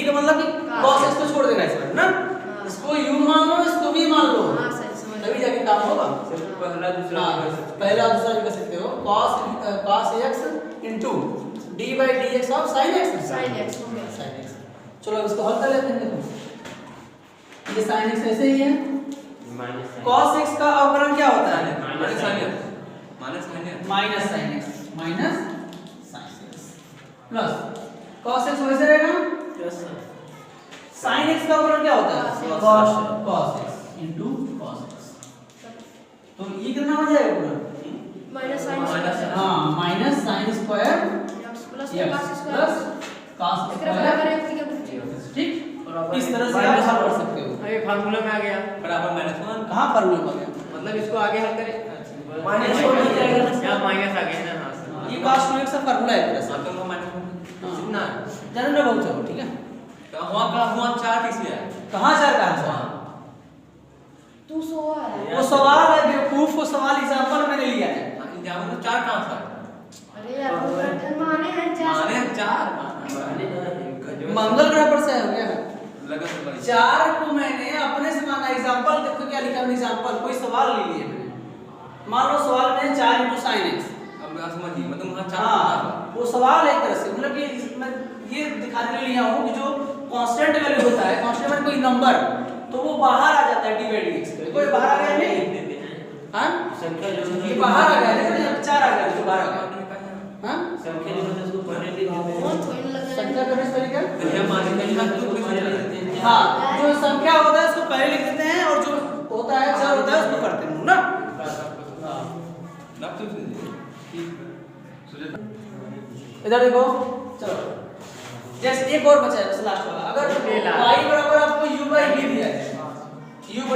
का मतलब कि cos x को छोड़ देना इसमें ना, इसको u मान लो, इसको v मान लो, हाँ सही समझ तभी जाके काम होगा। पहला दूसरा हाँ, पहला दूसरा भी कर सकते हो, cos x into dy by dx of sin x। sin x हो गया। sin x। चलो इसको हल कर लेते हैं। देखो ये sin x ऐसे ही है, cos x का अवकलन क्या होता है? Minus sin x, minus sin x plus cos x वैसे रहेगा, sin x का अवकलन क्या होता है? cos x into cos x। तो ये कितना हो जाएगा पूरा? Minus sin minus square. हाँ minus sin square plus yes cos plus square cos एकरा स्क्वायर बराबर है ठीक है ठीक। इस तरह से आप हल कर सकते हो। ये फार्मूला में आ गया बराबर -1 कहाँ फार्मूला में आ गया? मतलब इसको आगे हल करें माइनस छोड़ दिया जाएगा ना। यहाँ माइनस आ गया ना। ये cos 2x का फार्मूला है तरह से। हाँ तो वो -1 कितना जान लो बहुत चलो ठीक है। तो हुआ 4 किसलिए है कहाँ जा रहा है? तू सो है वो सवाल है बेवकूफ, को सवाल एग्जांपल मैंने लिया है। यहाँ में 4 कहाँ से अरे यार माने हैं माने 4 मंगल ग्रह पर से हो गया है। लगा तो बड़ी 4 को मैंने अपने से माना। एग्जांपल देखो क्या लिखा है। एग्जांपल कोई सवाल ले लिए मैंने, मान लो सवाल में 4 × sin x। अब मैं समझिए मतलब वहाँ 4 हाँ वो सवाल है एक तरह से, मतलब कि मैं ये दिखाने के लिए लिया हूँ कि जो कांस्टेंट वैल्यू होता है, कांस्टेंट मतलब कोई नंबर, तो वो बाहर आ जाता है d/dx। कोई बाहर आ गया नहीं? हाँ संख्या जो ये बाहर आ गया देखो, 4 आ गया तो बाहर आ गया। हाँ संख्या जो होता है उसको पढ़ने के लिए कौन थोड़ी लग संख्या करने से पहले क्या? तो ये माने नहीं हाथ तो किसी हाँ जो संख्या होता है उसको पहले लिख देते हैं, और जो होता है चर होता है उसको करते हैं ना। नब तो इधर देखो चलो, जैसे एक और बचा है बस लास्ट वाला। अगर y बराबर आपको u/v दिया है, u/v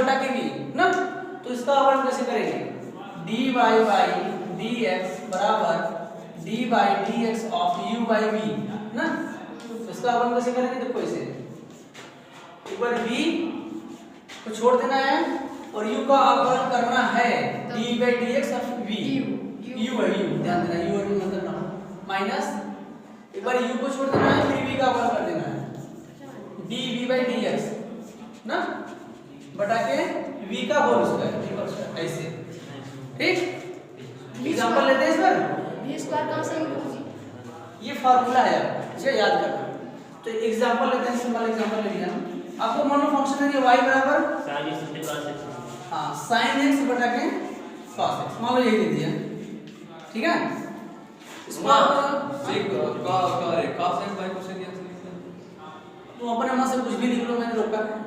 ना, तो इसका अपन कैसे करेंगे? dy/dx बराबर d/dx ऑफ u/v ना, तो इसका अपन कैसे करेंगे? देखो इसे एक बार v को छोड़ देना है और u का अवकलन करना है d/dx ऑफ v। u है, u ध्यान देना, u और v मतलब ना माइनस एक बार u को छोड़ देना है, फिर v का अवकलन कर देना है dv/dx ना बटा के v का होल स्क्वायर ऐसे। ठीक, एग्जांपल लेते हैं इस पर। v स्क्वायर कहां से होगी? ये फार्मूला है, इसे याद करना। तो एग्जांपल लेते हैं, सिंपल एग्जांपल ले लिया आपको। मान लो फंक्शन है y बराबर sin x से cos x हाँ sin x बटा के cos x, मान लो यही दे दिया, ठीक है। इसको तुम अपने मन से कुछ भी लिख लो, मैंने रोका है।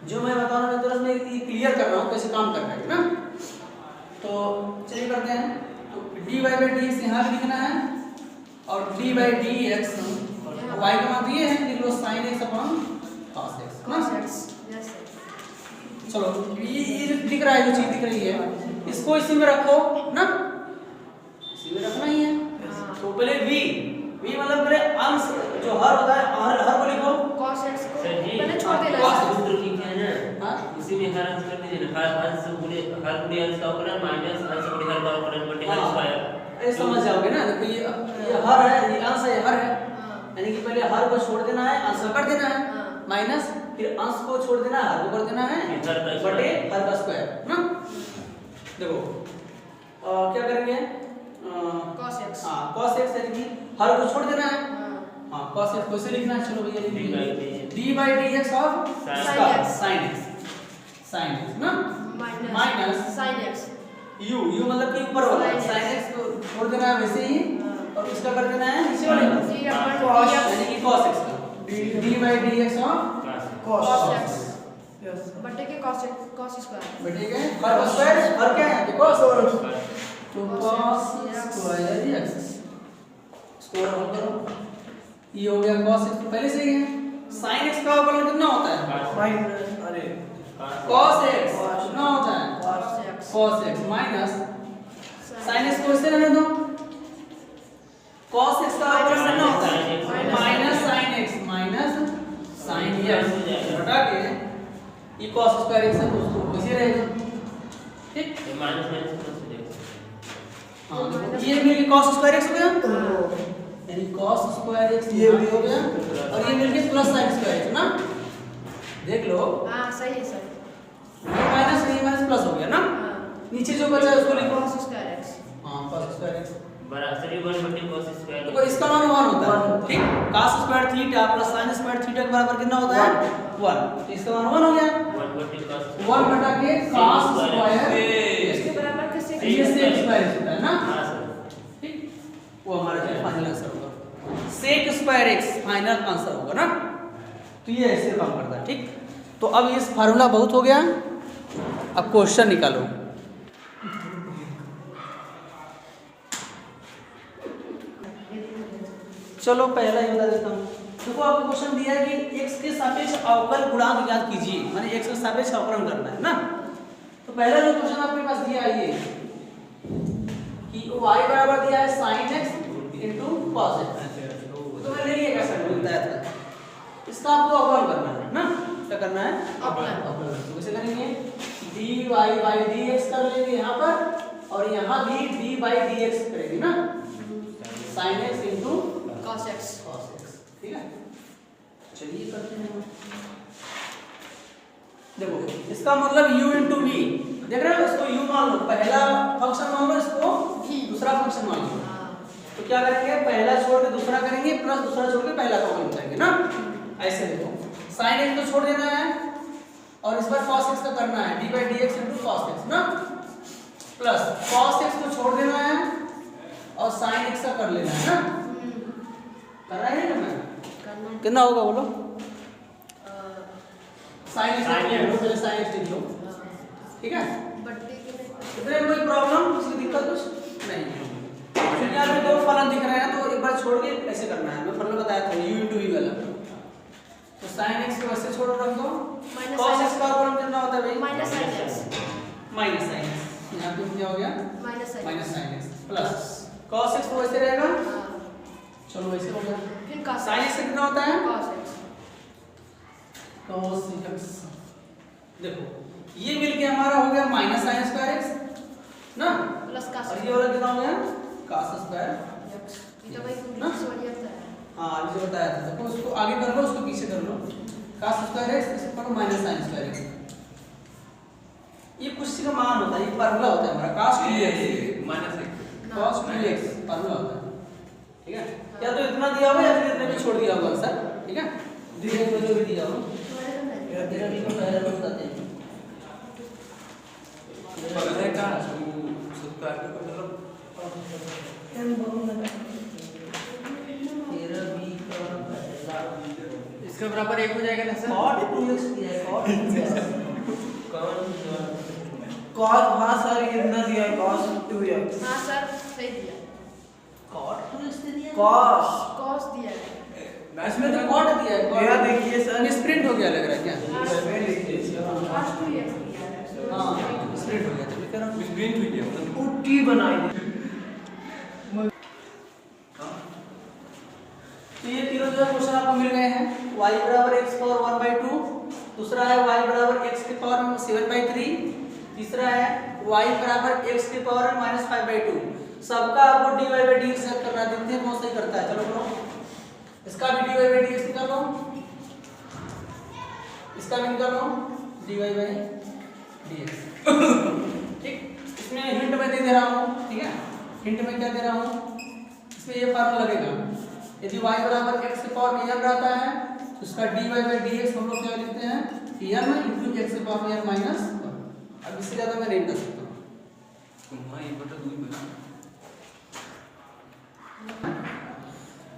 जो मैं बता रहा हूँ तरह से ये क्लियर कर रहा हूँ कैसे काम करना है ना। तो चलिए करते हैं। तो dy/dx यहाँ भी लिखना है और d/dx y का मान दिए हैं, लिख लो sin x upon cos x ना। cos x यस चलो ये जो दिख रहा है, जो चीज दिख रही है, इसको इसी में रखो ना, इसी में रखना ही है। तो पहले v मतलब पहले अंश जो हर होता है, हर को लिखो cos x को सर जी, पहले छोड़ देना cos है। सूत्र ठीक है ना। हाँ उसी में हर अंश कर दीजिए ना। हर अंश गुणे हर अंश का अवकलन माइनस अंश गुणे हर का अवकलन बटे हर स्क्वायर। ये समझ जाओगे ना। देखो ये हर है, ये अंश है, हर है, यानी कि पहले हर को छोड़ देना है, अंश कर देना है माइनस, फिर अंश को छोड़ देना है, हर को कर देना है बटे हर का स्क्वायर ना। देखो क्या करेंगे? cos x हाँ cos x यानी कि हर को छोड़ देना है। हाँ हाँ cos x कैसे लिखना है? चलो भैया लिख लीजिए d/dx ऑफ sin x ना माइनस sin x u मतलब कि ऊपर वाला sin x को छोड़ देना है वैसे ही, और इसका कर देना है नीचे वाले का जी अपन cos यानी कि cos x का d/dx ऑफ cos x बटे के cos स्क्वायर बेटे के हर का स्क्वायर, हर क्या है? cos तो cos स्क्वायर x स्क्वायर हल करो, ये हो गया cos x पहले से ही है। sin x का अवकलन कितना होता है? अरे cos x कितना होता है? cos x minus sin x को इससे रहने दो, cos x का अवकलन कितना होता है? Minus sin x minus sin x बटा के ये cos स्क्वायर x है, तो उसको वैसे रहेगा। ठीक, ये माइनस माइनस प्लस हो जाएगा। हाँ ये मिलके cos स्क्वायर x हो गया, यानी cos स्क्वायर x ये भी हो गया, और ये मिलके प्लस sin स्क्वायर x ना। देख लो हां सही है सर ये माइनस प्लस हो गया ना। नीचे जो बचा है उसको लिखो cos स्क्वायर x हाँ cos स्क्वायर x। बराबर 1 बटे cos स्क्वायर। देखो इसका मान 1 होता है, ठीक। cos square theta plus sin square theta के बराबर कितना होता है? 1। तो इसका मान 1 हो गया, 1 बटे cos 1 बटा के cos स्क्वायर इसके बराबर कैसे ये sec स्क्वायर होता है ना, हां सर। ठीक। वो हमारा जो फाइनल आंसर होगा sec square x final answer होगा ना। तो ये ऐसे काम करता है, ठीक। तो अब इस फार्मूला बहुत हो गया, अब क्वेश्चन निकालो। चलो पहला ही बता देता हूँ। देखो आपको क्वेश्चन दिया है कि x के सापेक्ष अवकल गुणांक ज्ञात कीजिए, माने x के सापेक्ष अवकलन करना है ना। तो पहला जो क्वेश्चन आपके पास दिया है ये कि y बराबर दिया है sin x cos x, तो मैं ले लिया कैसे मिलता है था, इसका आपको अवकलन करना है ना। क्या करना है? अवकलन। तो कैसे करेंगे? dy by dx कर लेंगे यहाँ पर, और यहाँ भी d by dx करेंगे ना, sin x cos x। ठीक है, चलिए करते हैं। देखो इसका मतलब u into v, देख रहे हो, इसको u मान लो, पहला फंक्शन मान लो, इसको दूसरा फंक्शन मान लो। तो क्या करेंगे? पहला छोड़ के दूसरा करेंगे, प्लस दूसरा छोड़ के पहला का मान करेंगे ना। ऐसे देखो sin x को छोड़ देना है, और इस बार cos x का करना है, d by dx into cos x ना, प्लस cos x को छोड़ देना है और sin x का कर लेना है ना। कर रहा है ना मैं? कितना होगा बोलो? sin x पहले sin x लिख लो, ठीक है। इतने कोई प्रॉब्लम, किसी दिक्कत कुछ नहीं है। यहाँ पे दो फलन दिख रहे हैं, तो एक बार छोड़ के ऐसे करना है, मैं फलन बताया था u into v वाला। तो sin x को वैसे छोड़ रख दो, cos x का अवकलन कितना होता है भाई? Minus sin x। यहाँ पे क्या हो गया? Minus sin x plus cos x तो वैसे रहेगा, चलो वैसे हो गया। फिर cos sin x कितना होता है? cos cos x। देखो ये मिलके हमारा हो गया माइनस sin स्क्वायर x ना, प्लस cos और ये वाला कितना हो गया? cos square. ये तो भाई कुछ बढ़िया था। हाँ मुझे बताया था, देखो उसको आगे कर लो, उसको पीछे कर लो। cos स्क्वायर x इसको करो माइनस sin स्क्वायर x। ये कुछ का मान होता है, ये फार्मूला होता है हमारा cos 2x minus cos 2x formula होता है, ठीक है। या तो इतना दिया होगा या फिर इतने में छोड़ दिया होगा आंसर, ठीक है। धीरे धीरे जो भी दिया हो तेरा भी को पहले बताते हैं। पहले का सब्सक्राइब को मतलब तेरा भी का पहला इसका बराबर 1 हो जाएगा ना सर? cot 2x दिया है, cot 2x cos, हाँ सर ये कितना दिया है? cos 2x। हाँ सर सही दिया। cot 2x दे दिया, cos दिया है। इसमें तो cot दिया है, मेरा देखिए सर, स्प्रिंट हो गया लग रहा है क्या? इसमें लिखिए cos 2x दिया है। हाँ स्प्रिंट हो गया, तो मैं कह रहा हूँ स्प्रिंट हुई है मतलब पुट्टी बनाई दी। तो ये तीनों जो है क्वेश्चन आपको मिल गए हैं। y बराबर x पावर 1/2, दूसरा है y बराबर x की पावर 7/3, तीसरा है y बराबर x की पावर -5/2। सबका आपको dy by dx सेट करना है, देखते हैं कौन सही करता है। चलो करो, इसका भी dy by dx निकाल लो, इसका भी निकाल लो dy by dx, ठीक। इसमें हिंट मैं दे दे रहा हूँ, ठीक है। हिंट में क्या दे रहा हूँ, इसमें ये फार्मूला लगेगा, यदि y बराबर x की पावर में n रहता है तो इसका dy by dx हम लोग क्या लिखते हैं, n into x की पावर में n माइनस 1। अब इससे ज़्यादा मैं नहीं कर सकता हूँ। हां ये बटा 2 बटा।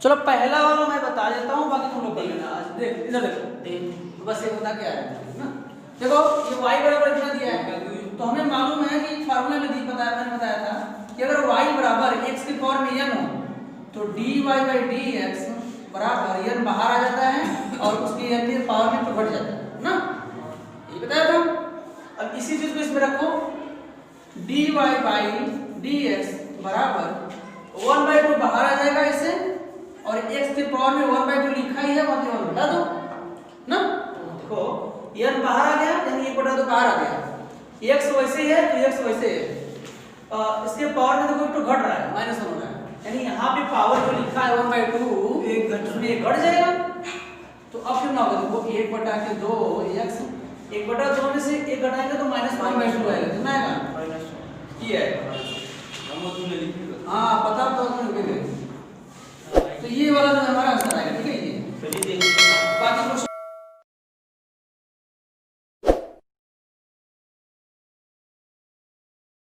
चलो पहला वाला मैं बता देता हूँ, बाकी तुम लोग कर लेना। आज देख इधर देखो, बस ये बता के आया ना। देखो ये y बराबर इतना दिया है, तो हमें मालूम है कि फार्मूला में मैंने बताया था कि अगर y बराबर x की पावर में n हो तो dy by dx बराबर n बाहर आ जाता है और उसकी n की पावर में घट जाता है ना, ये बताया था। अब इसी चीज को इसमें रखो, dy by dx बराबर 1/2 बाहर आ जाएगा इससे, और x की पावर में 1/2 लिखा ही है, वहां पे 1 बता दो ना। देखो n बाहर आ गया, यानी 1/2 बाहर आ गया, x वैसे ही है तो x वैसे है, इसके पावर में देखो तो घट रहा है, -1 हो रहा है, यानी यहाँ पे पावर जो लिखा है 1/2 एक घट जाएगा। तो अब क्यों ना होगा, देखो 1/2 x 1/2 में से 1 घटाएंगे तो -1/2 आएगा, कितना आएगा? ये है